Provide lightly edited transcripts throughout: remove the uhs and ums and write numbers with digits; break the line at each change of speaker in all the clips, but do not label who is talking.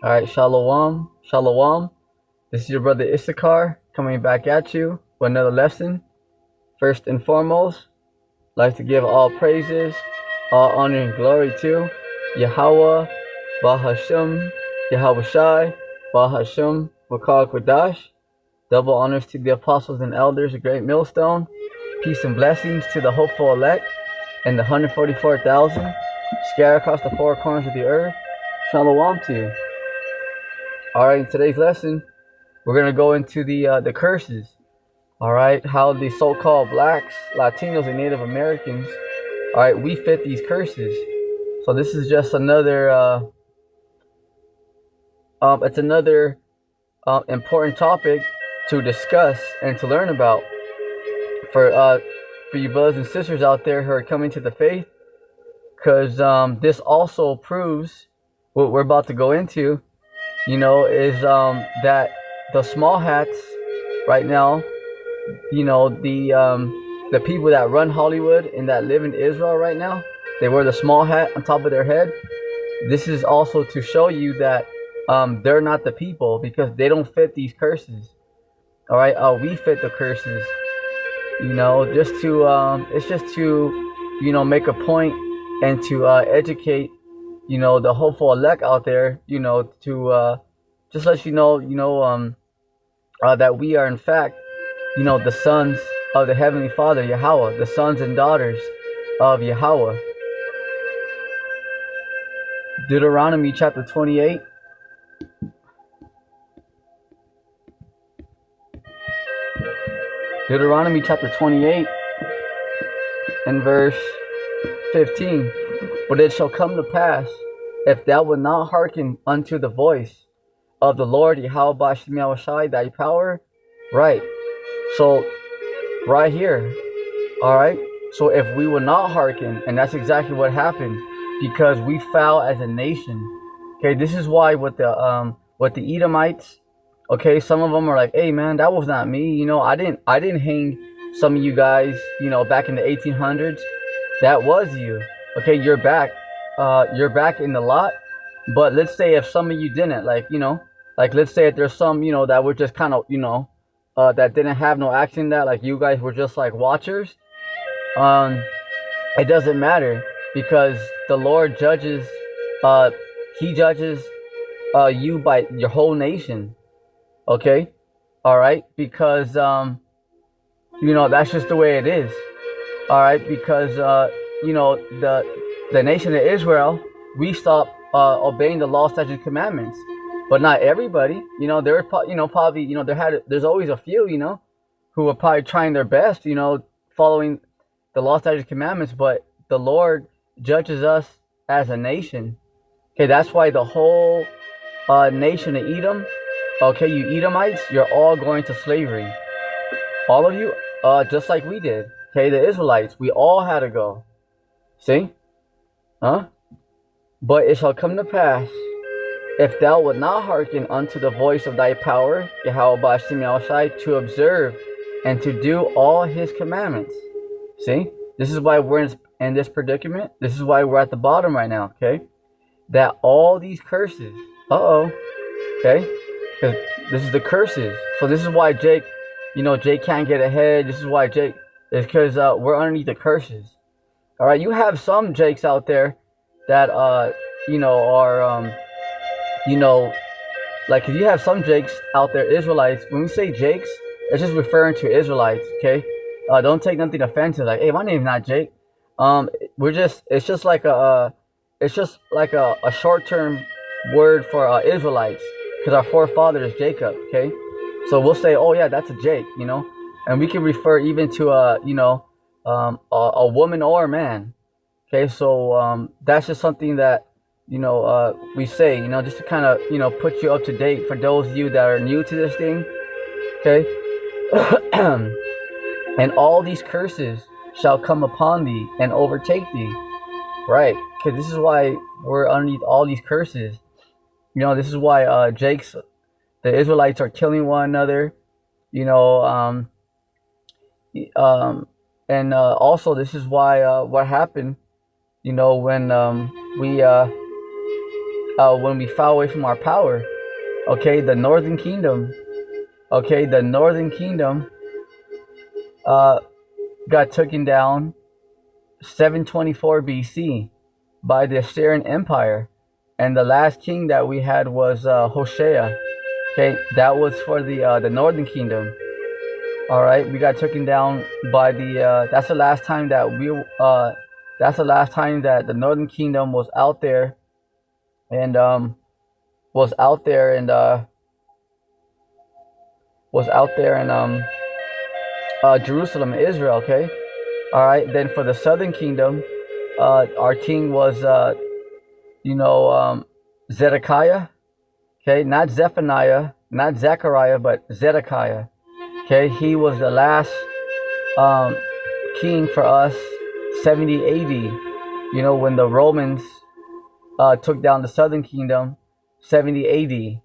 All right, shalom, shalom. This is your brother Issachar coming back at you with another lesson. First and foremost, I'd like to give all praises, all honor and glory to Yahweh, Bahashim, Yahweh Shai, Bahashim, Makal Kodash. Double honors to the apostles and elders, a great millstone. Peace and blessings to the hopeful elect and the 144,000 scattered across the four corners of the earth. Shalom to you. Alright, in today's lesson, we're going to go into the curses. Alright, how the so-called blacks, Latinos, and Native Americans, alright, we fit these curses. So this is just another, it's another important topic to discuss and to learn about for you brothers and sisters out there who are coming to the faith, because this also proves what we're about to go into, is that the small hats right now, the people that run Hollywood and that live in Israel right now, they wear the small hat on top of their head. This is also to show you that they're not the people, because they don't fit these curses. All right, we fit the curses. Just to it's just to make a point and to educate the hopeful elect out there, to just let you know that we are in fact the sons of the Heavenly Father Yahweh, the sons and daughters of Yahweh. Deuteronomy chapter 28. Deuteronomy chapter 28 and verse 15. But it shall come to pass, if thou wilt not hearken unto the voice of the Lord Yahweh B'Shem Yahushai, thy power. Right. So right here. Alright. So if we will not hearken, and that's exactly what happened, because we fell as a nation. Okay, this is why with the Edomites, okay, some of them are like, hey man, that was not me. I didn't hang some of you guys, back in the 1800s. That was you. Okay, you're back in the lot. But let's say if some of you didn't, like let's say if there's some, that were just kind of, that didn't have no action, that like you guys were just like watchers. It doesn't matter, because the Lord judges, he judges you by your whole nation. Okay, all right, because that's just the way it is. All right, because the nation of Israel, we stopped obeying the law, statutes, commandments, but not everybody. There's probably there's always a few who are probably trying their best, following the law, statutes, commandments, but the Lord judges us as a nation. Okay, that's why the whole nation of Edom, okay, you Edomites, you're all going to slavery. All of you, just like we did. Okay, the Israelites, we all had to go. See? Huh? But it shall come to pass, if thou wilt not hearken unto the voice of thy power, Yahweh B'Shem Yahushai, to observe and to do all his commandments. See? This is why we're in this predicament. This is why we're at the bottom right now, okay? That all these curses, okay? Because this is the curses. So this is why Jake can't get ahead. This is why Jake, is because we're underneath the curses. All right, you have some Jakes out there that are like if you have some Jakes out there, Israelites. When we say Jakes, it's just referring to Israelites. Okay, don't take nothing offensive. Like, hey, my name's not Jake. It's just like a short-term word for Israelites, because our forefather is Jacob. Okay, so we'll say, oh yeah, that's a Jake. And we can refer even to a woman or a man. Okay, so that's just something that we say, just to kind of put you up to date for those of you that are new to this thing. Okay, and all these curses shall come upon thee and overtake thee. Right, because this is why we're underneath all these curses. This is why the Israelites are killing one another. And also this is why what happened when we when we fell away from our power. Okay, the Northern Kingdom. Okay, the Northern Kingdom uh, got taken down 724 BC by the Assyrian Empire, and the last king that we had was Hoshea. Okay, that was for the Northern Kingdom. All right, we got taken down by the. That's the last time that we. That's the last time that the Northern Kingdom was out there, and was out there and was out there in Jerusalem, Israel. Okay, all right. Then for the Southern Kingdom, our king was you know Zedekiah. Okay, not Zephaniah, not Zechariah, but Zedekiah. Okay, he was the last um, king for us, 70 AD. You know, when the Romans took down the Southern Kingdom, 70 AD.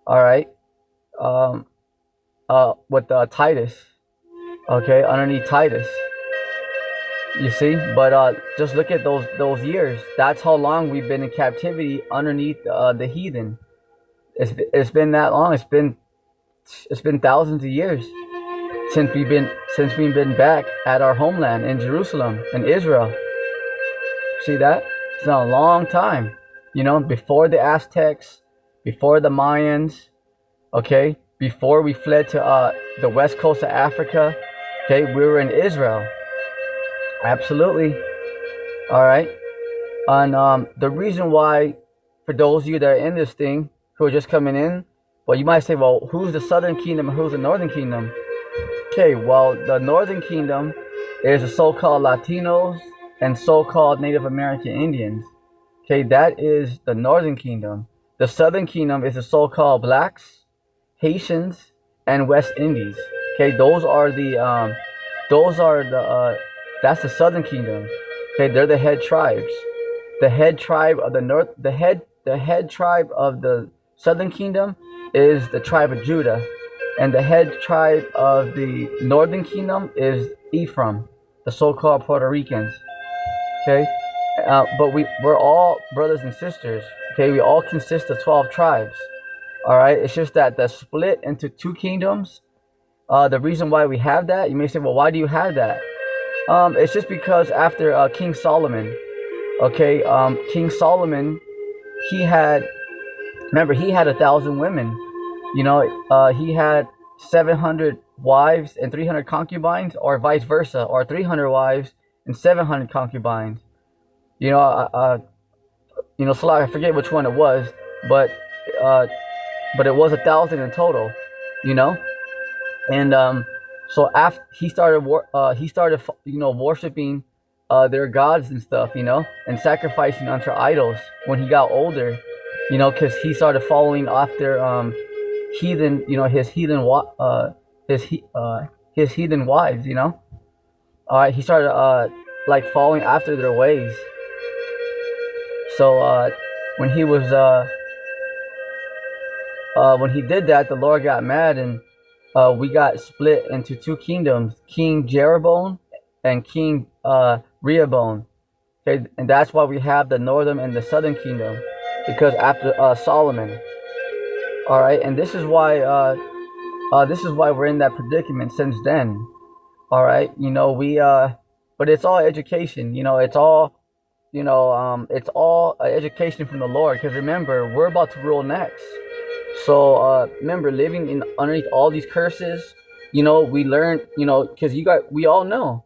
All right, um, with Titus. Okay, underneath Titus. You see, but just look at those years. That's how long we've been in captivity underneath the heathen. It's been that long. It's been thousands of years since we've been back at our homeland in Jerusalem in Israel. See that? It's been a long time. You know, before the Aztecs, before the Mayans, okay, before we fled to the west coast of Africa, okay, we were in Israel. Absolutely. All right. And the reason why, for those of you that are in this thing who are just coming in, well, you might say, well, who's the Southern Kingdom and who's the Northern Kingdom? Okay, well, the Northern Kingdom is the so-called Latinos and so-called Native American Indians. Okay, that is the Northern Kingdom. The Southern Kingdom is the so-called Blacks, Haitians, and West Indies. Okay, that's the Southern Kingdom. Okay, they're the head tribes. The head tribe of the tribe of the Southern Kingdom is the tribe of Judah, and the head tribe of the Northern Kingdom is Ephraim, the so-called Puerto Ricans. Okay, but we're all brothers and sisters. Okay, we all consist of 12 tribes. All right, it's just that the split into two kingdoms. The reason why we have that, you may say, well, why do you have that? It's just because after King Solomon, okay, King Solomon, he had, remember, he had 1,000 women. You know, he had 700 wives and 300 concubines, or vice versa, or 300 wives and 700 concubines. You know, so I forget which one it was, but uh, it was 1,000 in total. You know, and so after he started worshiping their gods and stuff, and sacrificing unto idols when he got older, because he started following after heathen, his heathen wives, he started like following after their ways. So when he was when he did that, the Lord got mad, and we got split into two kingdoms, King Jeroboam and King Rehoboam. Okay, and that's why we have the northern and the southern kingdom, because after Solomon. All right, and this is why we're in that predicament since then. All right, but it's all education. It's all education from the Lord. Because remember, we're about to rule next. So remember, living in underneath all these curses, we learn, because we all know,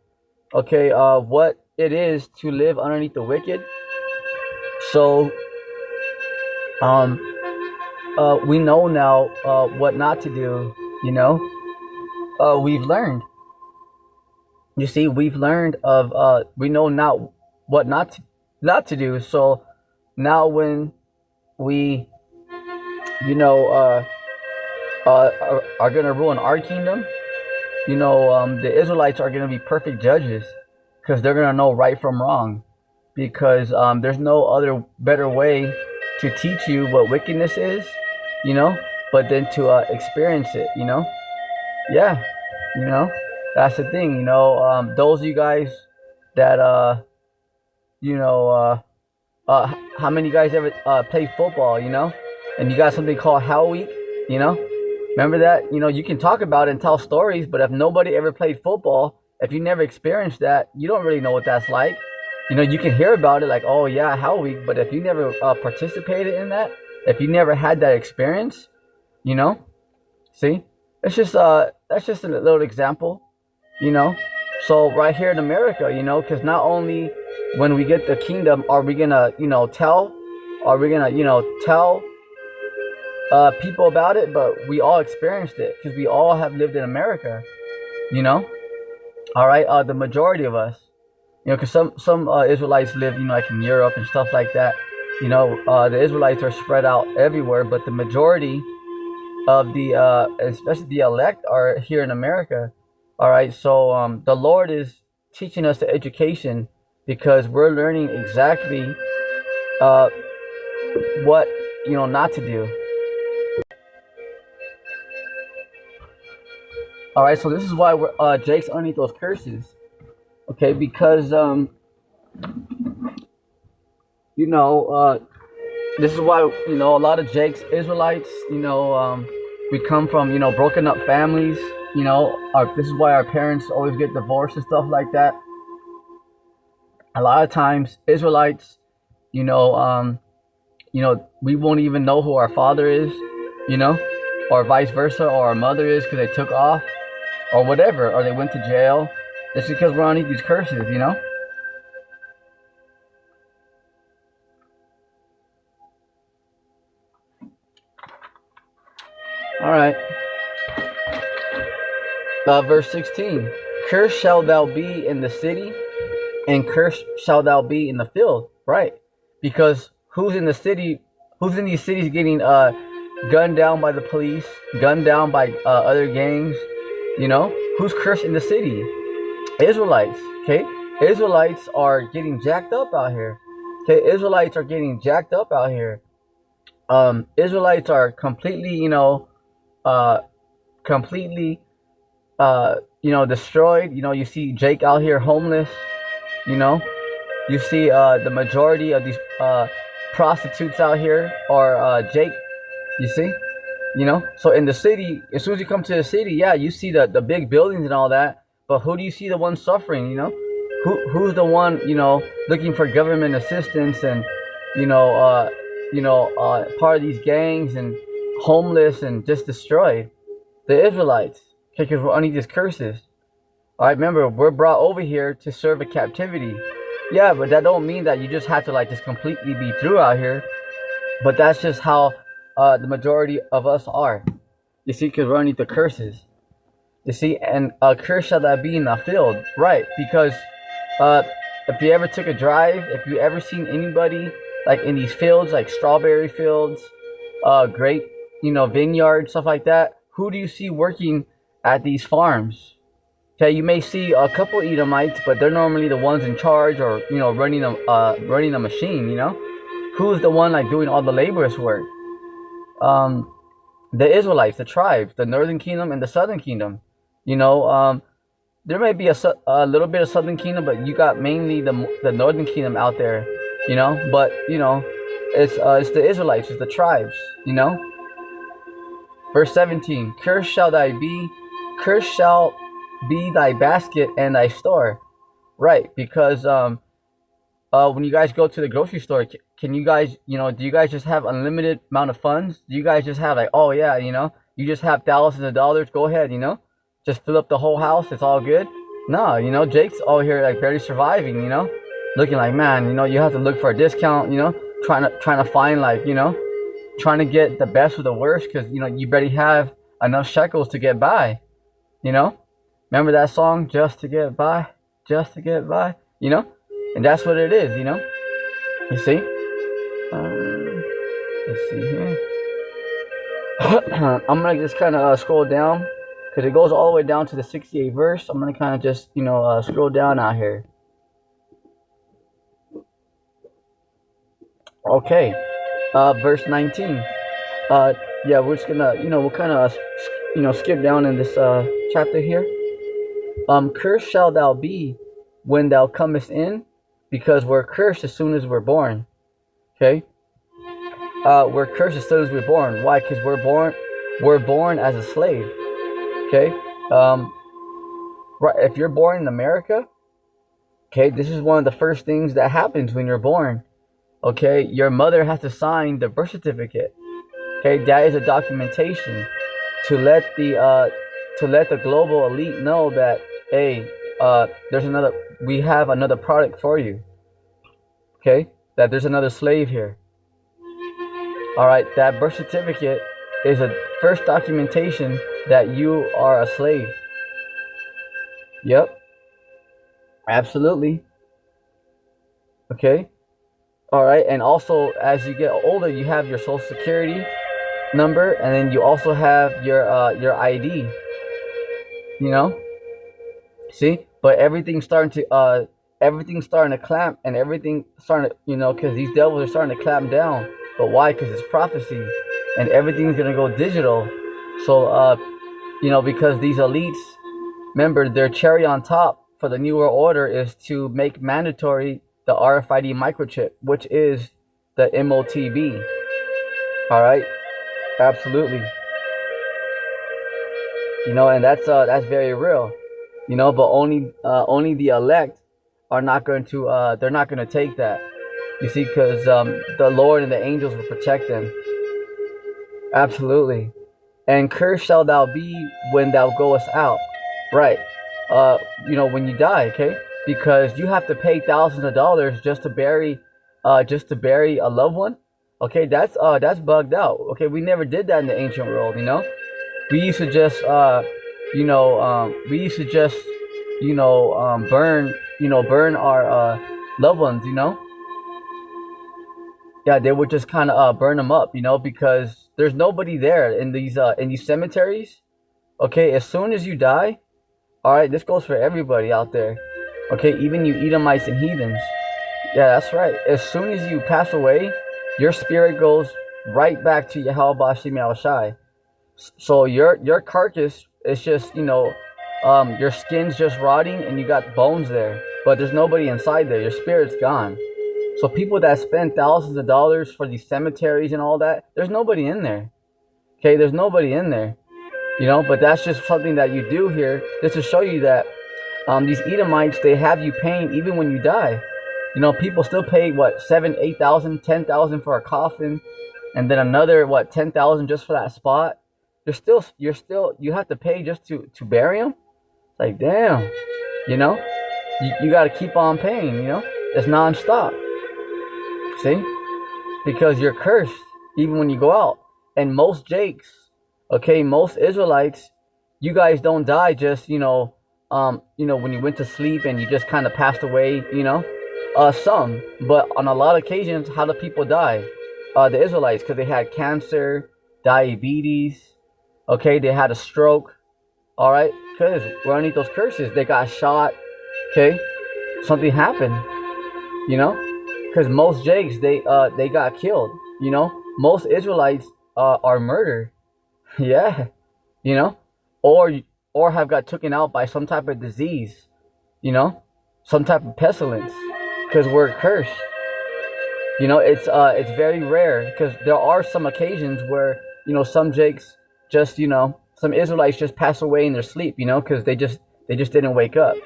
okay, what it is to live underneath the wicked. So we know now what not to do. We've learned. You see, we've learned of we know now what not to do. So now when we are going to rule in our kingdom, the Israelites are going to be perfect judges, because they're going to know right from wrong, because there's no other better way to teach you what wickedness is, but then to experience it. Yeah, that's the thing. Those of you guys that how many of you guys ever played football? And you got something called Hell Week. You know, remember that? You can talk about it and tell stories, but if nobody ever played football, if you never experienced that, you don't really know what that's like. You can hear about it like, oh yeah, Hell Week, but if you never participated in that, if you never had that experience, you know, see, it's just that's just a little example, you know. So right here in America, because not only when we get the kingdom are we gonna, are we gonna, tell people about it, but we all experienced it because we all have lived in America, you know. All right, the majority of us, because some Israelites live, like in Europe and stuff like that. The Israelites are spread out everywhere, but the majority of the especially the elect are here in America. All right, so the Lord is teaching us the education because we're learning exactly uh, what not to do. All right, so this is why Jake's underneath those curses. Okay, because you know this is why a lot of Jake's Israelites, we come from broken up families. This is why our parents always get divorced and stuff like that. A lot of times Israelites, you know, um, we won't even know who our father is, you know, or vice versa, or our mother is because they took off, or whatever, or they went to jail. It's because we're underneath these curses. All right. Verse 16. Cursed shalt thou be in the city, and cursed shalt thou be in the field. Right. Because who's in the city? Who's in these cities getting gunned down by the police, gunned down by other gangs? Who's cursed in the city? Israelites. Okay. Israelites are getting jacked up out here. Okay. Israelites are getting jacked up out here. Israelites are completely, uh, completely, destroyed. You see Jake out here homeless. You know, you see the majority of these prostitutes out here are Jake. You see, So in the city, as soon as you come to the city, yeah, you see the big buildings and all that. But who do you see the one suffering? Who's the one looking for government assistance and you know uh, part of these gangs and homeless and just destroyed? The Israelites, okay, because we're under these curses. All right, remember, we're brought over here to serve a captivity. Yeah, but that don't mean that you just have to like just completely be through out here. But that's just how the majority of us are. You see, because we're underneath the curses. You see, and curse shall that be in the field, right? Because uh, if you ever took a drive, if you ever seen anybody like in these fields, like strawberry fields, grape, vineyards, stuff like that, who do you see working at these farms? Okay, you may see a couple Edomites, but they're normally the ones in charge or running the machine. Who's the one like doing all the laborious work? Um, the Israelites, the tribes, the northern kingdom and the southern kingdom. You know, there may be a little bit of southern kingdom, but you got mainly the northern kingdom out there. But it's the Israelites, it's the tribes. Verse 17: Cursed shall thy be, cursed shall be thy basket and thy store. Right, because when you guys go to the grocery store, can you guys, do you guys just have unlimited amount of funds? Do you guys just have like, oh yeah, you just have thousands of dollars? Go ahead, just fill up the whole house. It's all good. No, Jake's all here like barely surviving. Looking like, man, you have to look for a discount. Trying to find like, trying to get the best of the worst because you barely have enough shekels to get by. Remember that song, just to get by, just to get by. And that's what it is. You see. Let's see here. I'm gonna just kind of scroll down because it goes all the way down to the 68th verse. I'm gonna kind of just scroll down out here. Okay, verse 19. Yeah, we're just gonna we'll kind of skip down in this chapter here. Cursed shalt thou be when thou comest in, because we're cursed as soon as we're born. Okay, we're cursed as soon as we're born. Why? Because we're born as a slave. Okay, um, right. If you're born in America, okay, this is one of the first things that happens when you're born. Okay, your mother has to sign the birth certificate. Okay, that is a documentation to let the global elite know that, hey, there's another we have another product for you. Okay, that there's another slave here. All right, that birth certificate is a first documentation that you are a slave. Yep, absolutely. Okay. All right, and also as you get older, you have your social security number, and then you also have your ID. You know, see, but everything's starting to clamp, and everything starting to, because these devils are starting to clamp down. But why? Because it's prophecy, and everything's gonna go digital. So because these elites, remember, their cherry on top for the New World Order is to make mandatory the RFID microchip, which is the MOTB. All right, absolutely. And that's very real. But only the elect are not going to they're not going to take that. You see, because the Lord and the angels will protect them. Absolutely. And cursed shall thou be when thou goest out. Right. Uh, when you die, okay? Because you have to pay thousands of dollars just to bury a loved one. Okay, that's bugged out. Okay, we never did that in the ancient world. We used to just burn our loved ones. Yeah, they would just kind of burn them up, because there's nobody there in these cemeteries. Okay, as soon as you die, all right, this goes for everybody out there. Okay, even you Edomites and heathens. Yeah, that's right. As soon as you pass away, your spirit goes right back to Yahweh Bashim Shai. So your carcass is just your skin's just rotting and you got bones there, but there's nobody inside there. Your spirit's gone. So people that spend thousands of dollars for these cemeteries and all that, there's nobody in there. Okay, there's nobody in there. But that's just something that you do here, just to show you that these Edomites, they have you paying even when you die. People still pay what, 7, 8,000, 10,000 for a coffin, and then another what, 10,000 just for that spot. You have to pay just to bury them. It's like, damn, you know, you got to keep on paying. It's nonstop. See, because you're cursed even when you go out. And most Jakes, okay, most Israelites, you guys don't die just when you went to sleep and you just kind of passed away. Some, but on a lot of occasions, how do people die? The Israelites, because they had cancer, diabetes, okay, they had a stroke, all right, because we're underneath those curses. They got shot, okay, something happened, you know, because most Jakes, they got killed, most Israelites are murdered, yeah, you know, or or have got taken out by some type of disease, you know, some type of pestilence, because we're cursed. It's very rare, because there are some occasions where some Jakes just some Israelites just pass away in their sleep, because they just didn't wake up.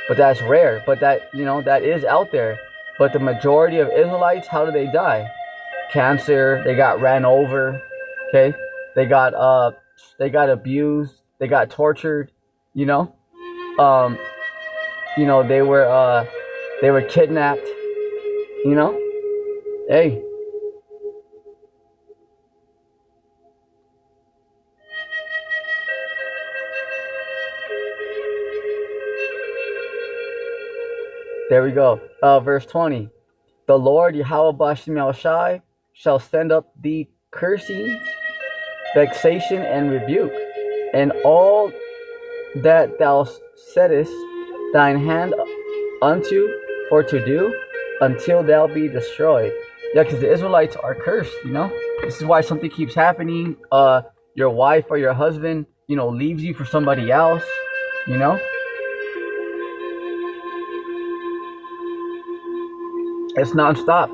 But that's rare. But that is out there. But the majority of Israelites, how do they die? Cancer. They got ran over. Okay, they got abused. They got tortured. You know, um, they were kidnapped. You know, hey, there we go. Verse 20. The Lord Yahweh Bashim Shai shall send up thee cursing, vexation, and rebuke, and all that thou settest thine hand unto for to do, until thou be destroyed. Yeah, because the Israelites are cursed. This is why something keeps happening. Your wife or your husband, leaves you for somebody else. You know, it's nonstop.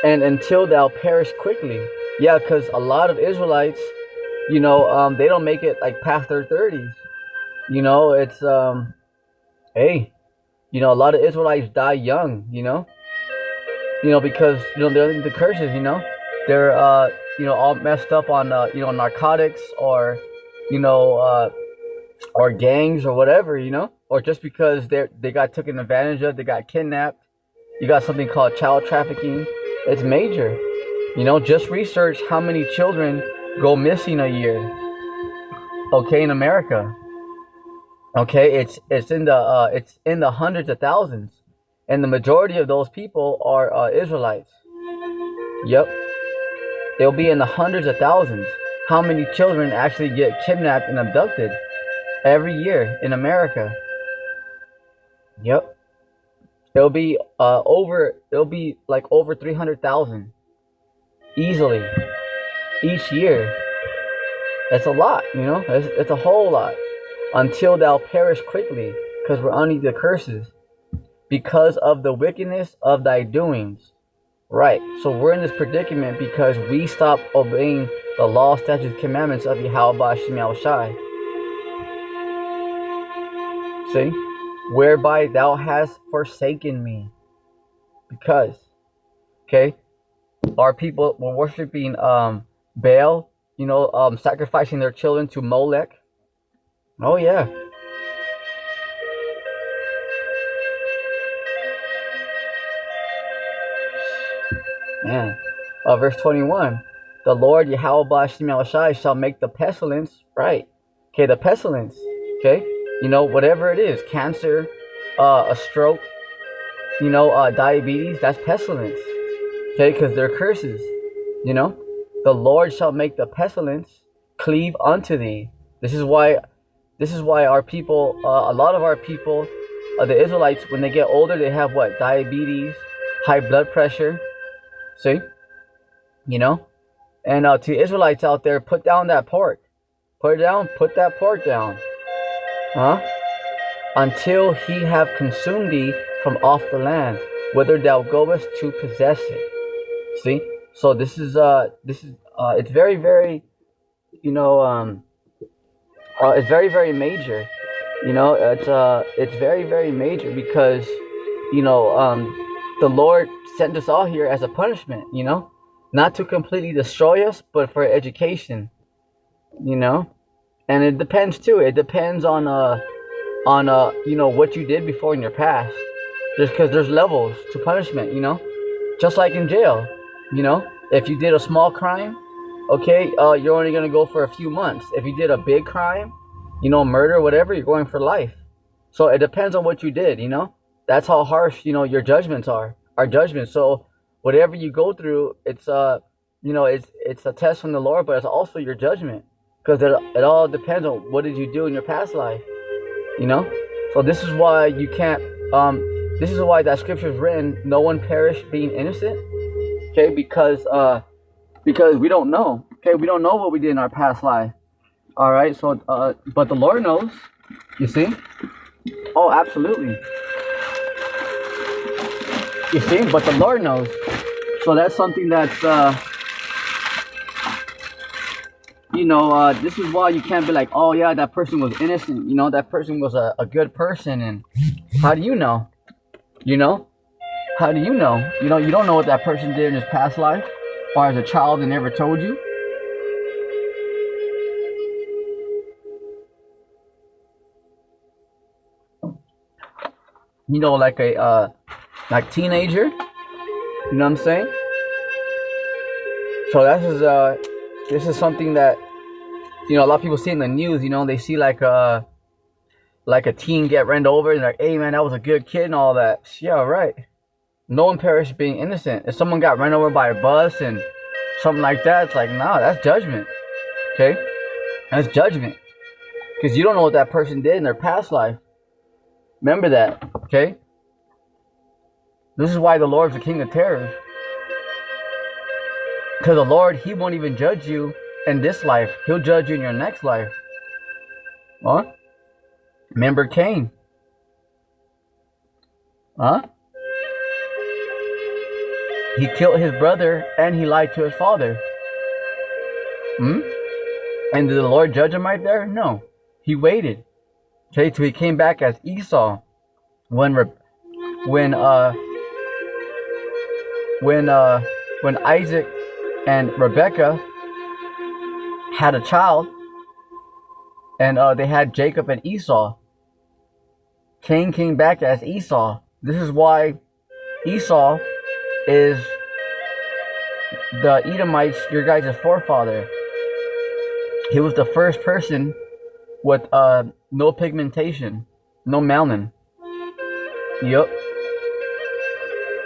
and until thou perish quickly. Yeah, because a lot of Israelites, they don't make it like past their 30s. It's hey, a lot of Israelites die young. Because they're into the curses. They're all messed up on narcotics, or you know or gangs or whatever. Or just because they got taken advantage of, they got kidnapped. You got something called child trafficking. It's major. Just research how many children go missing a year. Okay, in America. Okay, it's in the hundreds of thousands, and the majority of those people are Israelites. Yep, they'll be in the hundreds of thousands. How many children actually get kidnapped and abducted every year in America? Yep, It'll be like over 300,000 easily each year. That's a lot. It's a whole lot. Until thou perish quickly, because we're under the curses, because of the wickedness of thy doings. Right. So we're in this predicament because we stopped obeying the law, statutes, commandments of Yahweh Shemel Shai. See? Whereby thou hast forsaken me. Because, okay, our people were worshiping Baal, sacrificing their children to Molech. Oh yeah. Man. Verse 21. The Lord Yahweh Shemel Shai shall make the pestilence, right? Okay, the pestilence. Okay? Whatever it is, cancer, a stroke, diabetes, that's pestilence. Okay, because they're curses. The Lord shall make the pestilence cleave unto thee. This is why our people, a lot of our people, the Israelites, when they get older, they have what? Diabetes, high blood pressure. See? And to Israelites out there, put down that pork. Put it down, put that pork down. Huh? Until he have consumed thee from off the land, whither thou goest to possess it. See? So this is it's very, very, it's very, very major. It's very, very major because, the Lord sent us all here as a punishment, not to completely destroy us, but for education, and it depends too. It depends on what you did before in your past. Just because there's levels to punishment, just like in jail, if you did a small crime, okay, you're only gonna go for a few months. If you did a big crime, murder, whatever, you're going for life. So it depends on what you did, That's how harsh, your judgments are. Our judgments. So whatever you go through, it's it's a test from the Lord, but it's also your judgment, because it all depends on what did you do in your past life, So this is why you can't. This is why that scripture is written. No one perish being innocent. Okay, because we don't know. Okay, we don't know what we did in our past life. All right. So but the Lord knows. You see? Oh, absolutely. You see, but the Lord knows. So that's something that's, this is why you can't be like, oh yeah, that person was innocent. That person was a good person. And how do you know? How do you know? You don't know what that person did in his past life, or as a child they never told you. Like a like teenager. You know what I'm saying? So this is something that a lot of people see in the news. They see like a teen get ran over, and they're like, hey man, that was a good kid and all that. Yeah, right. No one perished being innocent. If someone got run over by a bus and something like that, it's like, nah, that's judgment. Okay, that's judgment, because you don't know what that person did in their past life. Remember that. Okay. This is why the Lord is the King of terror. Because the Lord, He won't even judge you in this life. He'll judge you in your next life. Huh? Remember Cain? Huh? He killed his brother and he lied to his father. Hmm? And did the Lord judge him right there? No. He waited. Okay, till he came back as Esau. When when uh when uh when Isaac and Rebekah had a child, and they had Jacob and Esau. Cain came back as Esau. This is why Esau is the Edomites, your guys' forefather. He was the first person with no pigmentation, no melanin. Yep.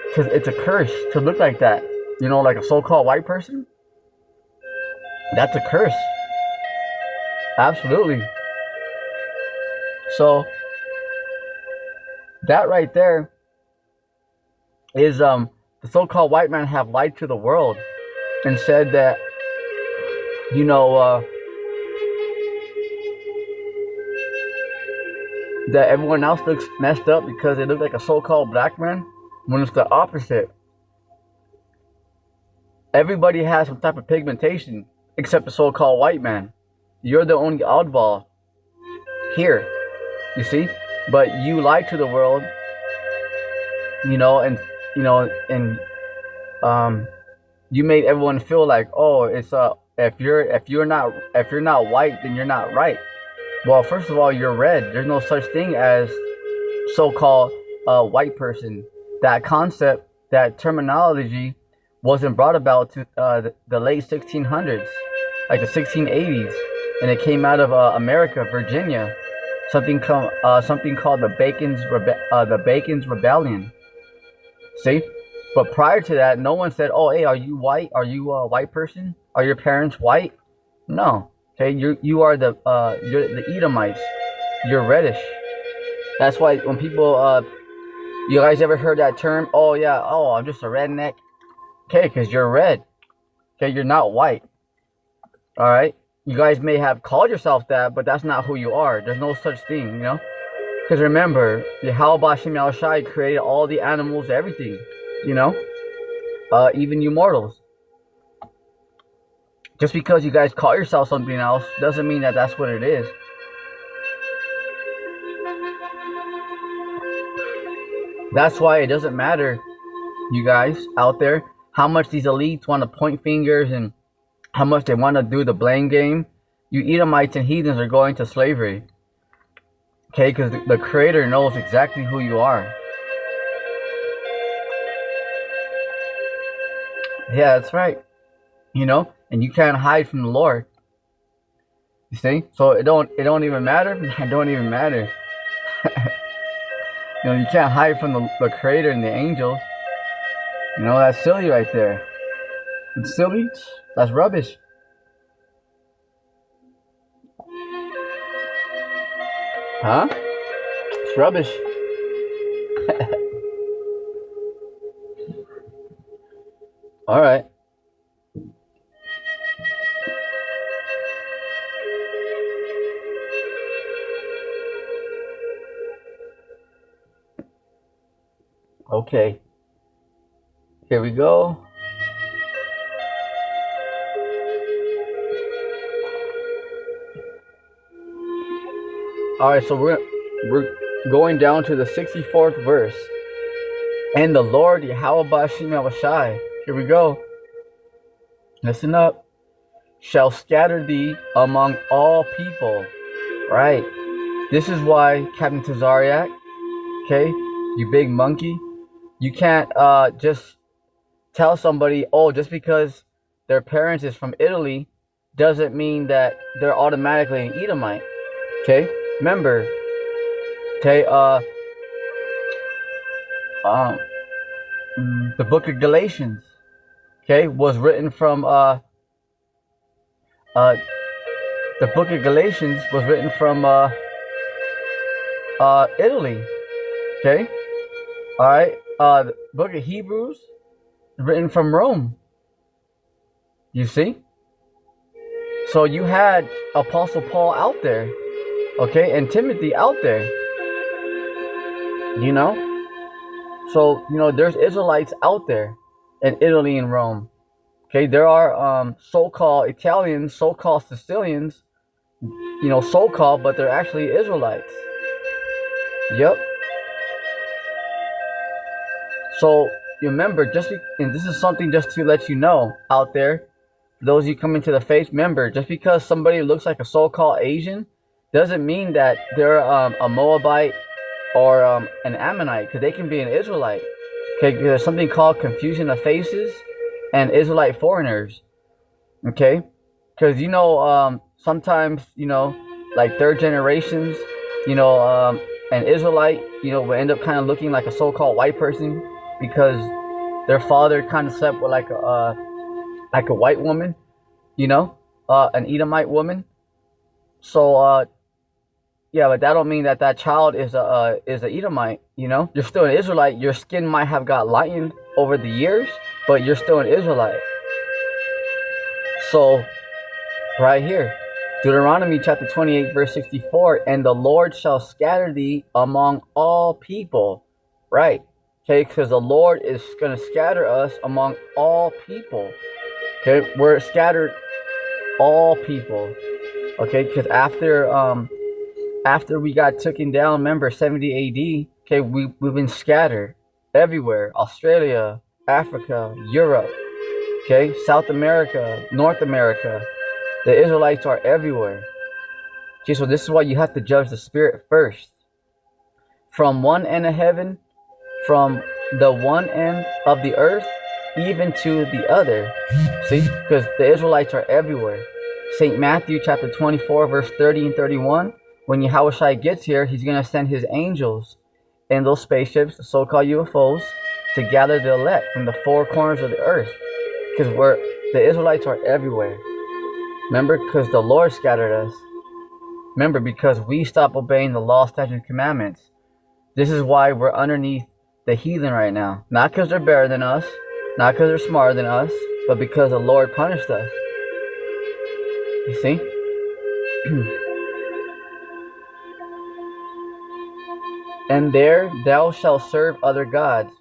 Because it's a curse to look like that. You know, like a so-called white person. That's a curse. Absolutely. So that right there is the so-called white man have lied to the world and said that, you know, that everyone else looks messed up because they look like a so-called black man, when it's the opposite. Everybody has some type of pigmentation except the so-called white man. You're the only oddball here, you see? But you lied to the world, you know, and you made everyone feel like, oh, it's if you're not white, then you're not right. Well, first of all, you're red. There's no such thing as so-called white person. That concept, that terminology, wasn't brought about to the late 1600s, like the 1680s, and it came out of America, Virginia, something called the Bacon's Rebellion. See, but prior to that, no one said, "Oh, hey, are you white? Are you a white person? Are your parents white?" No. Okay, you are you're the Edomites. You're reddish. That's why when people you guys ever heard that term? Oh yeah, oh I'm just a redneck. Okay, because you're red. Okay, you're not white. All right. You guys may have called yourself that, but that's not who you are. There's no such thing, you know. Because remember, Yahweh Shem Shai created all the animals, everything, you know, even you mortals. Just because you guys call yourself something else doesn't mean that that's what it is. That's why it doesn't matter, you guys out there, how much these elites want to point fingers and how much they want to do the blame game. You Edomites and heathens are going to slavery. Okay, because the Creator knows exactly who you are. Yeah, that's right. You know, and you can't hide from the Lord. You see? So it don't even matter. It don't even matter. You know, you can't hide from the Creator and the angels. You know, that's silly right there. It's silly. That's rubbish. Huh? It's rubbish. All right. Okay. Here we go. All right, so we're going down to the 64th verse. And the Lord Yahweh Shem Shai. Here we go. Listen up. Shall scatter thee among all people. Right. This is why, Captain Tazariak, okay, you big monkey, you can't just tell somebody, oh, just because their parents is from Italy doesn't mean that they're automatically an Edomite. Okay? Remember, okay, the book of Galatians, okay, was written from the book of Galatians was written from Italy. Okay? Alright. The book of Hebrews written from Rome. You see? So you had Apostle Paul out there, okay, and Timothy out there. You know? So, you know, there's Israelites out there. and Italy and Rome. Okay, there are so-called Italians, so-called Sicilians, so-called, but they're actually Israelites. Yep. So remember, and this is something just to let you know out there, those you come into the faith, remember, just because somebody looks like a so-called Asian, doesn't mean that they're a Moabite or an Ammonite, because they can be an Israelite. Okay, there's something called confusion of faces and Israelite foreigners. Okay, because sometimes like third generations, an Israelite, will end up kind of looking like a so-called white person because their father kind of slept with like a white woman, an Edomite woman. So yeah, but that don't mean that that child is a Edomite. You're still an Israelite. Your skin might have got lightened over the years, but you're still an Israelite. So right here, Deuteronomy chapter 28, verse 64, and the Lord shall scatter thee among all people. Right. Okay, because the Lord is going to scatter us among all people. Okay, we're scattered all people. Okay, because after we got taken down, remember 70 AD, okay, we've been scattered everywhere. Australia, Africa, Europe, okay, South America, North America. The Israelites are everywhere. Okay, so this is why you have to judge the spirit first. From one end of heaven, from the one end of the earth, even to the other. See, because the Israelites are everywhere. St. Matthew chapter 24, verse 30 and 31, when Yahushua gets here, he's going to send his angels in those spaceships, the so-called UFOs, to gather the elect from the four corners of the earth. Because the Israelites are everywhere. Remember, because the Lord scattered us. Remember, because we stopped obeying the law, statutes, and commandments. This is why we're underneath the heathen right now. Not because they're better than us, not because they're smarter than us, but because the Lord punished us. You see? And there thou shalt serve other gods.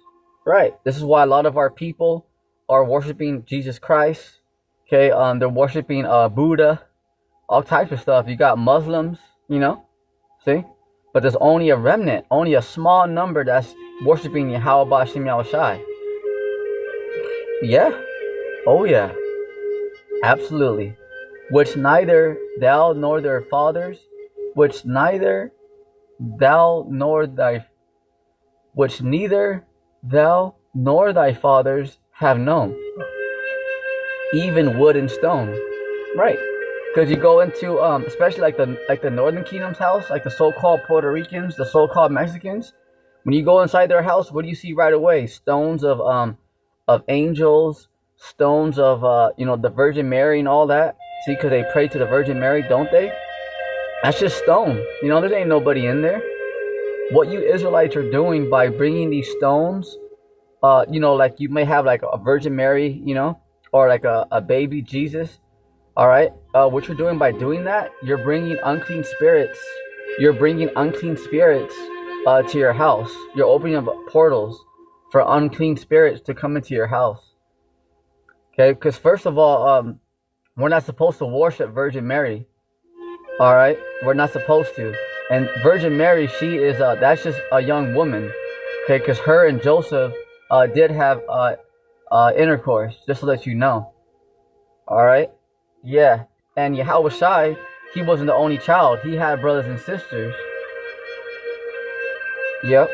Right. This is why a lot of our people are worshiping Jesus Christ. Okay, they're worshiping Buddha, all types of stuff. You got Muslims, see? But there's only a remnant, only a small number that's worshiping Yahweh Shem Yahushai. Yeah. Oh yeah. Absolutely. Which neither thou nor their fathers, which neither thou nor thy which neither thou nor thy fathers have known, even wood and stone. Right. Because you go into especially like the Northern Kingdom's house, like the so-called Puerto Ricans, the so-called Mexicans. When you go inside their house, what do you see right away? Stones of angels, stones of the Virgin Mary and all that. See, because they pray to the Virgin Mary, don't they? That's just stone. There ain't nobody in there. What you Israelites are doing by bringing these stones, like you may have like a Virgin Mary, or like a baby Jesus. All right. What you're doing by doing that, you're bringing unclean spirits. You're bringing unclean spirits to your house. You're opening up portals for unclean spirits to come into your house. Okay, because first of all, we're not supposed to worship Virgin Mary. All right, we're not supposed to. And Virgin Mary, she is that's just a young woman. Okay, because her and Joseph did have intercourse, just to let you know. All right, yeah. And Yahushai, he wasn't the only child. He had brothers and sisters. Yep.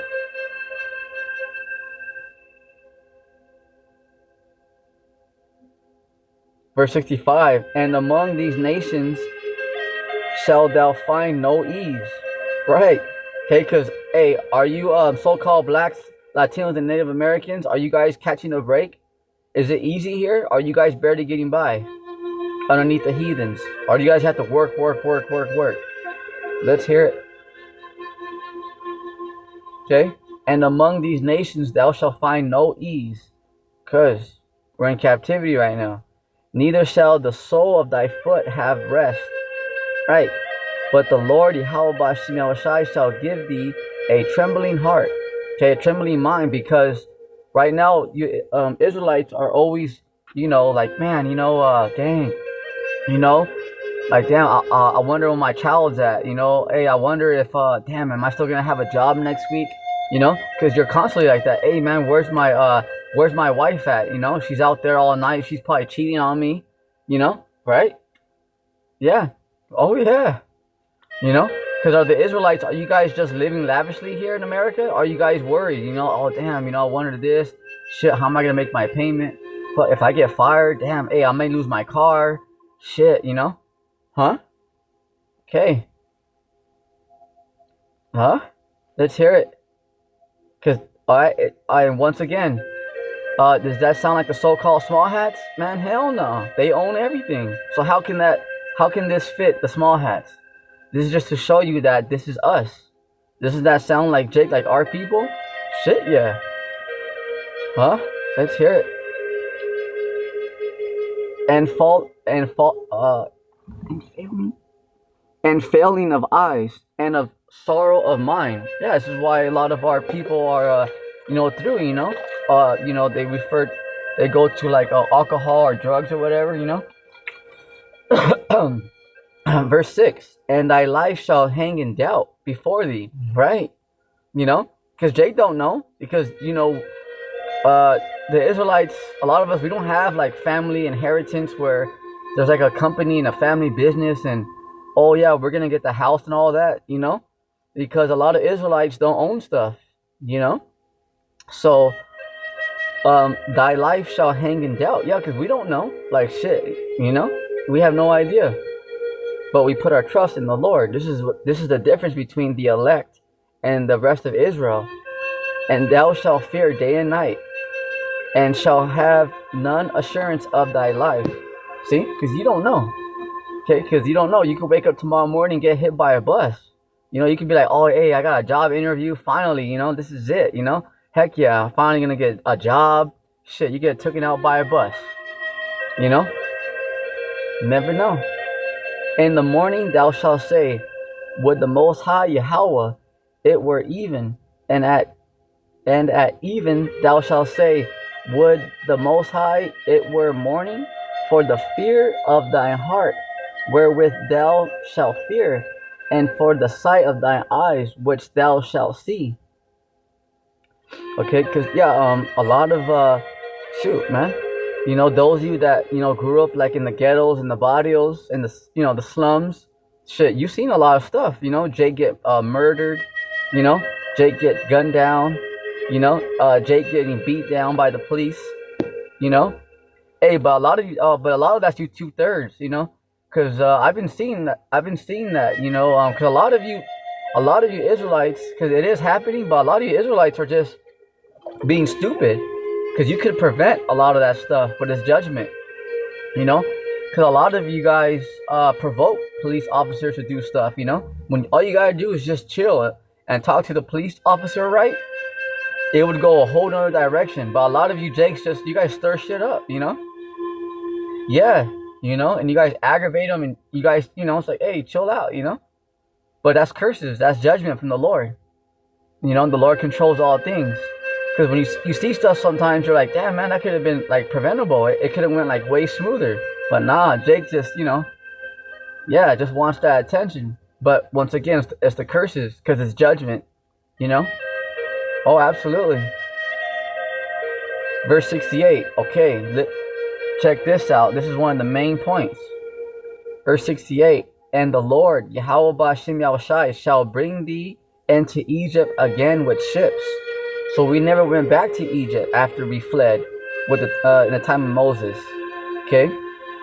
Verse 65, and among these nations shalt thou find no ease. Right. Okay, because, hey, are you so-called blacks, Latinos, and Native Americans, are you guys catching a break? Is it easy here? Are you guys barely getting by underneath the heathens? Or do you guys have to work? Let's hear it. Okay? And among these nations thou shalt find no ease, because we're in captivity right now. Neither shall the sole of thy foot have rest. Right. But the Lord Yahweh Shem Yahushai shall give thee a trembling heart, okay, a trembling mind, because Right now, you Israelites are always, like, man, dang, you know, like, damn, I wonder where my child's at. Hey, I wonder if, damn, am I still gonna have a job next week? Because you're constantly like that. Hey, man, where's my wife at? She's out there all night. She's probably cheating on me. Right? Yeah. Oh yeah. Because are the Israelites? Are you guys just living lavishly here in America? Are you guys worried? Oh damn, I wonder this. Shit, how am I gonna make my payment? But if I get fired, damn, hey, I may lose my car. Shit, huh? Okay. Huh? Let's hear it. Cause I once again, does that sound like the so-called small hats? Man, hell no. They own everything. So how can this fit the small hats? This is just to show you that this is us. Doesn't that sound like Jake, like our people? Shit, yeah. Huh? Let's hear it. And failing of eyes and of sorrow of mind. Yeah, this is why a lot of our people are, through. They go to like alcohol or drugs or whatever. Verse 6, and thy life shall hang in doubt before thee, right? Because Jake don't know, because uh the Israelites, a lot of us, we don't have like family inheritance where there's like a company and a family business, and oh yeah, we're gonna get the house and all that, because a lot of Israelites don't own stuff, you know so thy life shall hang in doubt. Yeah, because we don't know, like, shit, we have no idea, but we put our trust in the Lord. This is the difference between the elect and the rest of Israel. And thou shalt fear day and night, and shall have none assurance of thy life. See, because you don't know. Okay, because you don't know. You could wake up tomorrow morning and get hit by a bus. You could be like, oh, hey, I got a job interview. Finally, this is it. Heck yeah, I'm finally gonna get a job. Shit, you get taken out by a bus. You know, never know. In the morning thou shalt say, would the Most High Yahweh it were even, and at even thou shalt say, would the Most High it were morning, for the fear of thine heart wherewith thou shalt fear, and for the sight of thine eyes which thou shalt see. Okay, because yeah, a lot of shoot, man. Those of you that grew up like in the ghettos and the barrios and the slums, shit, you've seen a lot of stuff. Jake get murdered, you know, Jake get gunned down, Jake getting beat down by the police, you know. Hey, but a lot of that's you 2/3, because I've been seeing that. Because a lot of you Israelites, because it is happening, but a lot of you Israelites are just being stupid, because you could prevent a lot of that stuff, but it's judgment, because a lot of you guys provoke police officers to do stuff, when all you gotta do is just chill and talk to the police officer, right? It would go a whole nother direction. But a lot of you Jakes, you guys stir shit up, yeah, and you guys aggravate them, and you guys, it's like, hey, chill out, but that's curses, that's judgment from the Lord. The Lord controls all things. Because when you see stuff, sometimes you're like, damn, man, that could have been like preventable. It could have went like way smoother. But nah, Jake just, just wants that attention. But once again, it's the curses, because it's judgment, Oh, absolutely. Verse 68. Okay, check this out. This is one of the main points. Verse 68. And the Lord, Yahweh Ba'Shem Yahushai, shall bring thee into Egypt again with ships. So we never went back to Egypt after we fled in the time of Moses. Okay,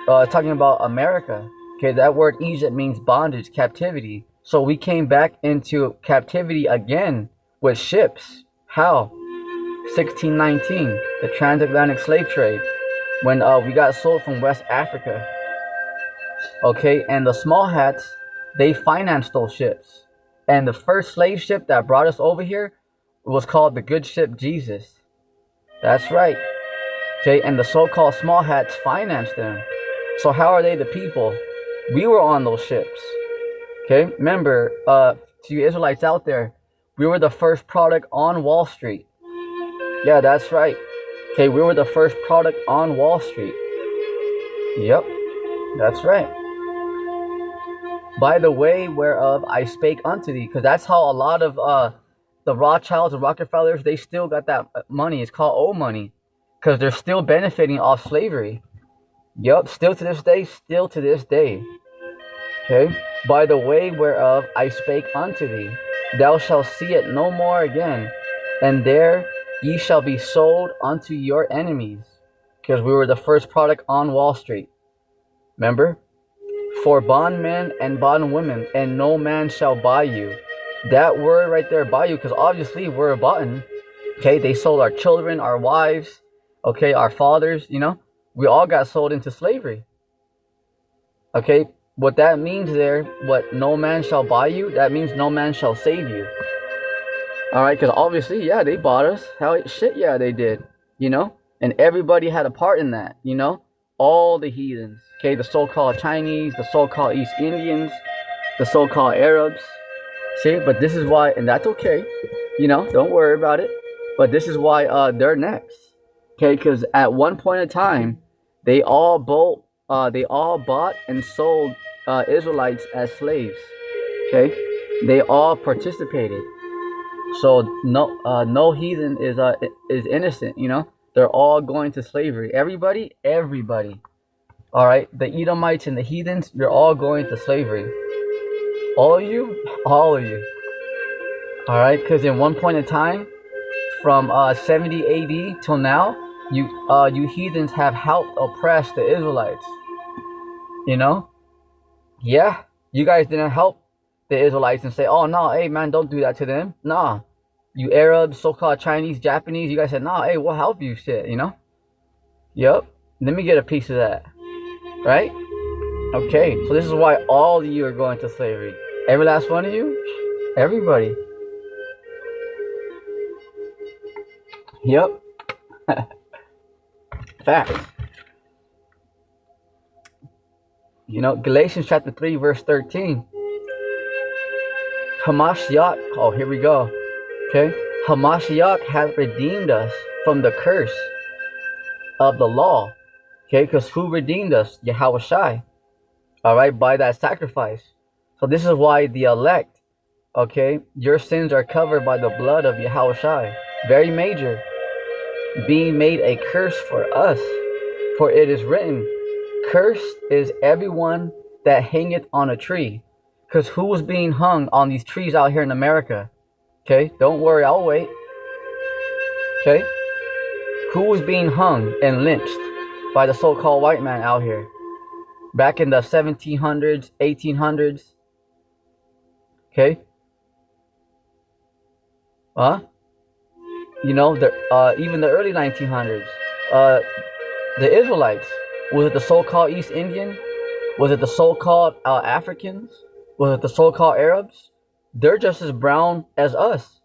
talking about America. Okay, that word Egypt means bondage, captivity. So we came back into captivity again with ships. How? 1619, the transatlantic slave trade, when we got sold from West Africa. Okay, and the small hats, they financed those ships. And the first slave ship that brought us over here was called the good ship Jesus. That's right. Okay, and the so-called small hats financed them. So how are they the people? We were on those ships. Okay, remember, to you Israelites out there, we were the first product on Wall Street. Yeah, that's right. Okay, we were the first product on Wall Street. Yep, that's right. By the way whereof I spake unto thee, because that's how a lot of the Rothschilds and Rockefellers, they still got that money. It's called old money, because they're still benefiting off slavery. Yep, still to this day, still to this day. Okay, by the way whereof I spake unto thee, thou shalt see it no more again, and there ye shall be sold unto your enemies, because we were the first product on Wall Street. Remember? For bondmen and bondwomen, and no man shall buy you. That word right there, buy you, because obviously we're bought. Okay, they sold our children, our wives, okay, our fathers, we all got sold into slavery. Okay, what that means there, what no man shall buy you, that means no man shall save you. All right, because obviously, yeah, they bought us. Hell, shit, yeah, they did. And everybody had a part in that. All the heathens. Okay, the so-called Chinese, the so-called East Indians, the so-called Arabs. See, but this is why, and that's okay. Don't worry about it. But this is why they're next. Okay, because at one point in time, they all bought and sold Israelites as slaves. Okay, they all participated. So no heathen is innocent. They're all going to slavery. Everybody. All right, the Edomites and the heathens, you're all going to slavery. All of you, all of you. All right, because in one point in time, from 70 AD till now, you heathens have helped oppress the Israelites. Yeah, you guys didn't help the Israelites and say, "Oh no, hey man, don't do that to them." Nah, you Arabs, so-called Chinese, Japanese, you guys said, "Nah, hey, we'll help you." Shit. Yep. Let me get a piece of that. Right? Okay. So this is why all of you are going to slavery. Every last one of you. Everybody. Yep. Facts. Galatians chapter 3, verse 13. Hamashiach. Oh, here we go. Okay. Hamashiach has redeemed us from the curse of the law. Okay, because who redeemed us? Yahweh Shai. All right, by that sacrifice. So this is why the elect, okay, your sins are covered by the blood of Yahweh Shai. Very major. Being made a curse for us. For it is written, cursed is everyone that hangeth on a tree. Because who was being hung on these trees out here in America? Okay, don't worry, I'll wait. Okay, who was being hung and lynched by the so-called white man out here? Back in the 1700s, 1800s. Okay. Even the early 1900s. The Israelites. Was it the so-called East Indian? Was it the so-called Africans? Was it the so-called Arabs? They're just as brown as us.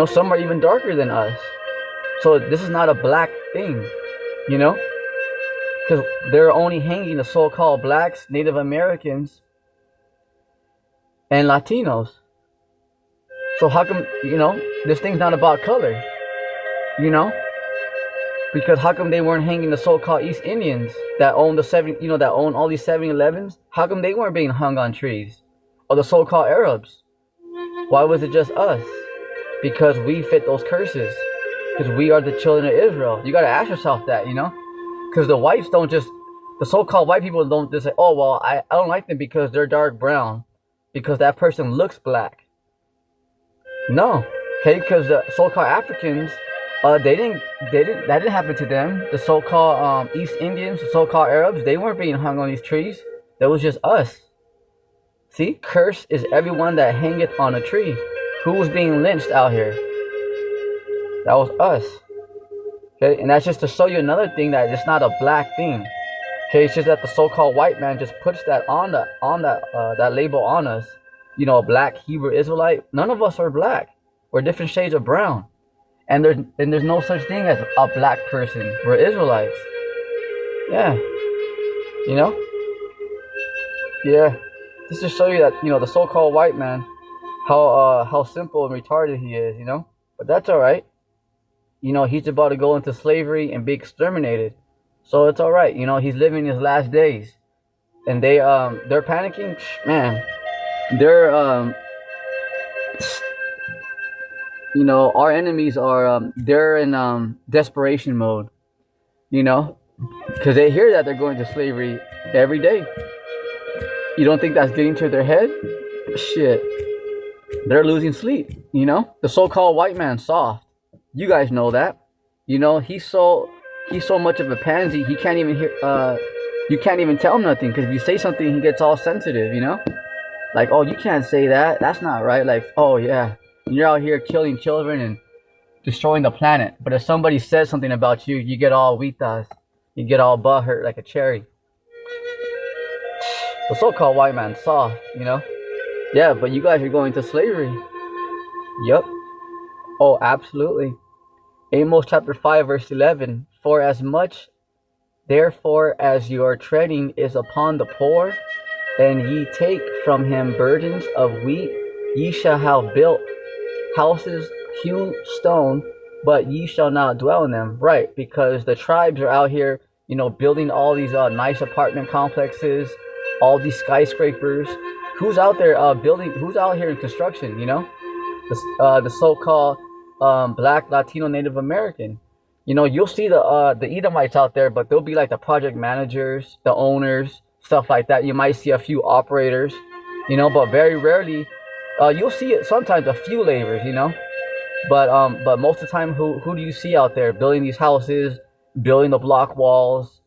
Some are even darker than us. So this is not a black thing, because they're only hanging the so-called blacks, Native Americans, and Latinos. So how come, this thing's not about color, because how come they weren't hanging the so-called East Indians that own that own all these 7-Elevens? How come they weren't being hung on trees? Or the so-called Arabs? Why was it just us? Because we fit those curses. Because we are the children of Israel. You got to ask yourself that, because the whites don't just, the so-called white people don't just say, "Oh, well, I don't like them because they're dark brown, because that person looks black." No, okay, because the so-called Africans, that didn't happen to them. The so-called East Indians, the so-called Arabs, they weren't being hung on these trees. That was just us. See, cursed is everyone that hangeth on a tree. Who was being lynched out here? That was us. Okay, and that's just to show you another thing, that it's not a black thing. Okay, it's just that the so-called white man just puts that on that label on us. A black Hebrew Israelite. None of us are black. We're different shades of brown, and there's no such thing as a black person. We're Israelites. Yeah, yeah. Just to show you that the so-called white man, how simple and retarded he is. But that's all right. he's about to go into slavery and be exterminated. So it's all right. He's living his last days, and they're panicking. Man, they're our enemies are they're in desperation mode. You know, because they hear that they're going to slavery every day. You don't think that's getting to their head? Shit, they're losing sleep. The so-called white man soft. You guys know that. He's so much of a pansy. He can't even hear. You can't even tell him nothing because if you say something, he gets all sensitive. Like, oh, you can't say that. That's not right. Like, oh yeah, you're out here killing children and destroying the planet. But if somebody says something about you, you get all weetas. You get all butthurt like a cherry. The so-called white man soft. Yeah, but you guys are going to slavery. Yep. Oh, absolutely. Amos chapter 5 verse 11. For as much therefore as your treading is upon the poor, and ye take from him burdens of wheat, ye shall have built houses hewn stone, but ye shall not dwell in them. Right, because the tribes are out here, building all these nice apartment complexes, all these skyscrapers. Who's out there building? Who's out here in construction? The so-called Black, Latino, Native American. You'll see the Edomites out there, but they'll be like the project managers, the owners, stuff like that. You might see a few operators, but very rarely. You'll see it sometimes a few laborers. But most of the time, who do you see out there building these houses, building the block walls,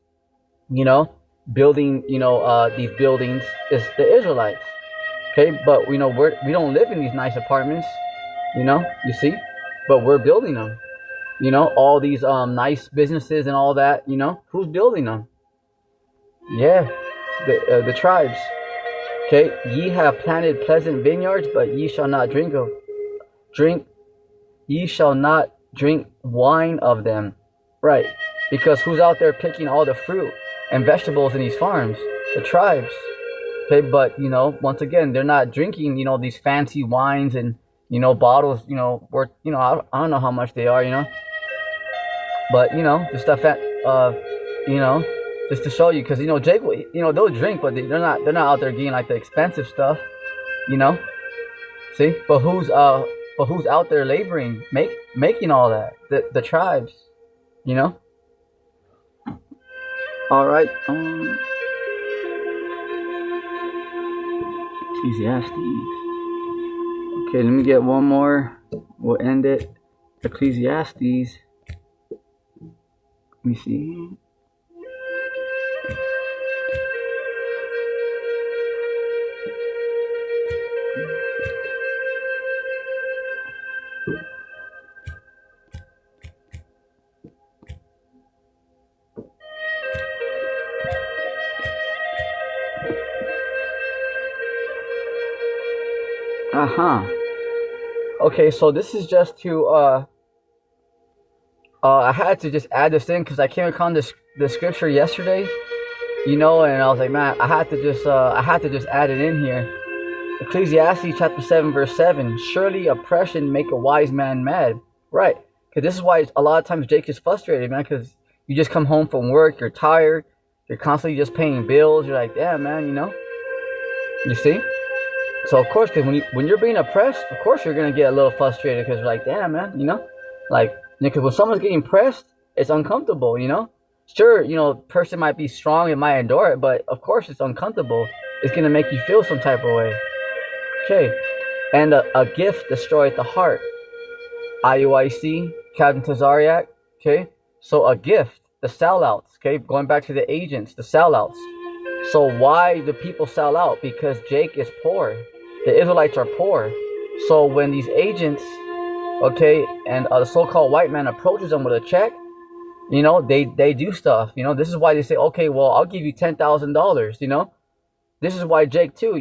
building these buildings? Is the Israelites. Okay, but we don't live in these nice apartments, you see, but we're building them. All these nice businesses and all that. Who's building them? Yeah, the tribes. Okay, ye have planted pleasant vineyards, but ye shall not drink. Ye shall not drink wine of them. Right, because who's out there picking all the fruit and vegetables in these farms? The tribes. Okay, but once again, they're not drinking, these fancy wines and bottles, worth, I don't know how much they are, but just stuff that, just to show you, because Jake, they'll drink, but they're not out there getting like the expensive stuff, See, but who's out there laboring, making all that? The tribes, All right. Ecclesiastes. Okay, let me get one more. We'll end it. Ecclesiastes. Let me see. Okay, so this is just to I had to just add this in because I came across the scripture yesterday, and I was like, man, I had to just add it in here. Ecclesiastes chapter 7 verse 7. Surely oppression make a wise man mad. Right, because this is why a lot of times Jake is frustrated, man, because you just come home from work, you're tired, you're constantly just paying bills. You're like, damn, man, you see. So of course, because when you're being oppressed, of course you're gonna get a little frustrated because you're like, damn, man, like, because when someone's getting pressed, it's uncomfortable, Sure, person might be strong and might endure it, but of course it's uncomfortable. It's gonna make you feel some type of way. Okay, and a gift destroyeth the heart. IUIC, Captain Tazariak. Okay, so a gift, the sellouts. Okay, going back to the agents, the sellouts. So why do people sell out? Because Jake is poor. The Israelites are poor. So when these agents, okay, and the so-called white man approaches them with a check, they do stuff. This is why they say, okay, well, I'll give you $10,000. This is why Jake too.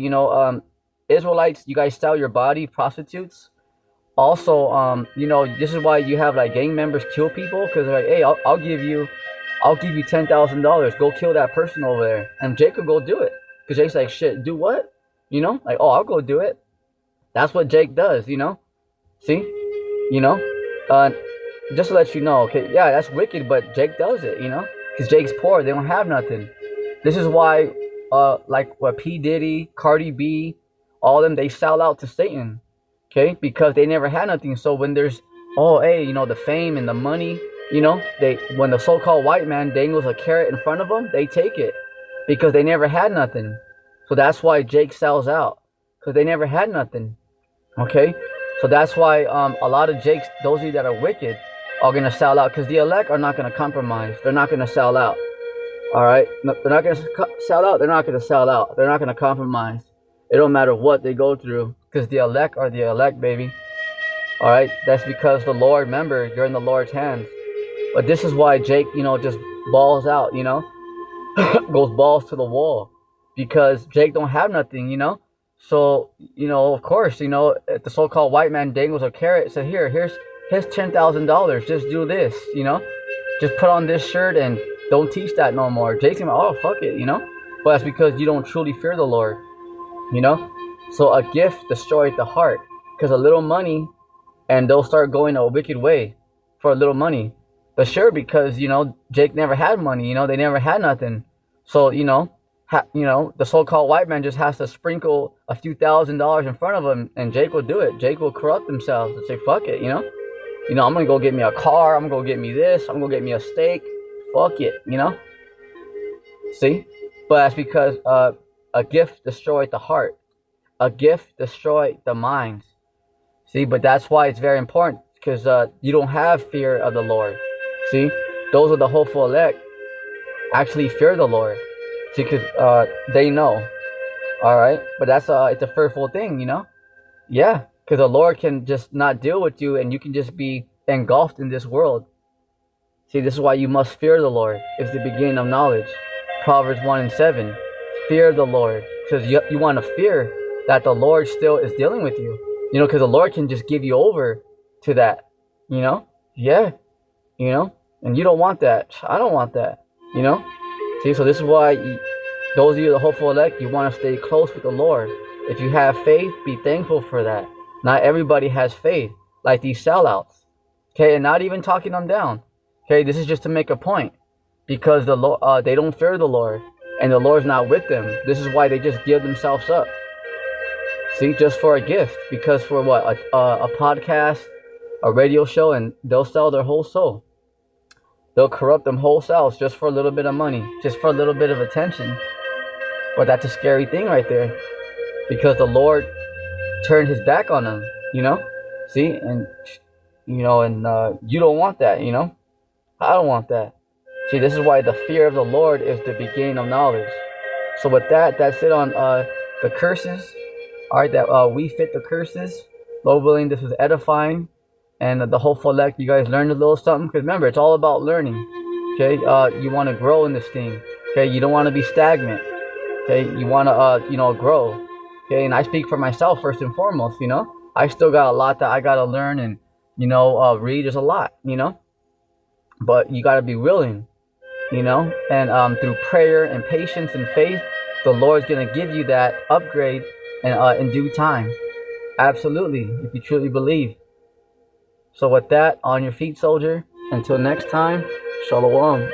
Israelites, you guys sell your body, prostitutes. Also, this is why you have like gang members kill people because they're like, hey, I'll give you $10,000. Go kill that person over there, and Jake will go do it because Jake's like, shit, do what? Like, oh, I'll go do it. That's what Jake does. See, just to let you know, okay, yeah, that's wicked, but Jake does it, you know, because Jake's poor. They don't have nothing. This is why, like what P Diddy, Cardi B, all of them, they sell out to Satan, okay, because they never had nothing. So when there's, oh, hey, you know, the fame and the money, you know, they when the so-called white man dangles a carrot in front of them, they take it because they never had nothing. So that's why Jake sells out because they never had nothing. Okay, so that's why a lot of Jakes, those of you that are wicked, are gonna sell out because the elect are not gonna compromise. They're not gonna sell out. All right, no, they're not gonna sell out. They're not gonna sell out. They're not gonna compromise. It don't matter what they go through because the elect are the elect, baby. All right, that's because the Lord. Remember, you're in the Lord's hands. But this is why Jake, you know, just balls out. You know, goes balls to the wall because Jake don't have nothing. You know. So, you know, of course, you know, if the so-called white man dangles a carrot, said, here's $10,000. Just do this, you know, just put on this shirt and don't teach that no more. Jason, oh, fuck it, you know, but that's because you don't truly fear the Lord, you know. So a gift destroys the heart because a little money and they'll start going a wicked way for a little money. But sure, because, you know, Jake never had money, you know, they never had nothing. So, you know, the so-called white man just has to sprinkle a few $1,000s in front of him, and Jake will do it. Jake will corrupt themselves and say, "Fuck it," you know. I'm gonna go get me a car. I'm gonna go get me this. I'm gonna go get me a steak. Fuck it, you know. See, but that's because a gift destroyed the heart. A gift destroyed the minds. See, but that's why it's very important because you don't have fear of the Lord. See, those are the hopeful elect actually fear the Lord. See, because they know. All right, but that's it's a fearful thing, you know. Yeah, because the Lord can just not deal with you, and you can just be engulfed in this world. See, this is why you must fear the Lord. It's the beginning of knowledge. Proverbs 1:7. Fear the Lord, because you want to fear that the Lord still is dealing with you. You know, because the Lord can just give you over to that. You know, yeah, you know, and you don't want that. I don't want that. You know. See, so this is why those of you, the hopeful elect, you want to stay close with the Lord. If you have faith, be thankful for that. Not everybody has faith, like these sellouts. Okay, and not even talking them down. Okay, this is just to make a point, because the Lord, they don't fear the Lord, and the Lord's not with them. This is why they just give themselves up. See, just for a gift, because for what a podcast, a radio show, and they'll sell their whole soul. They'll corrupt them whole selves just for a little bit of money, just for a little bit of attention. But that's a scary thing right there, because the Lord turned his back on them, you know? See, and, you know, and you don't want that, you know? I don't want that. See, this is why the fear of the Lord is the beginning of knowledge. So with that, that's it on the curses. All right, that we fit the curses. Lord willing, this was edifying. And the hopeful elect, you guys learned a little something. Because remember, it's all about learning. Okay, you want to grow in this thing. Okay, you don't want to be stagnant. Okay, you want to, you know, grow. Okay, and I speak for myself first and foremost. You know, I still got a lot that I got to learn and, you know, read. There's a lot, you know. But you got to be willing, you know. And through prayer and patience and faith, the Lord's going to give you that upgrade and in due time. Absolutely, if you truly believe. So with that, on your feet, soldier. Until next time, shalom.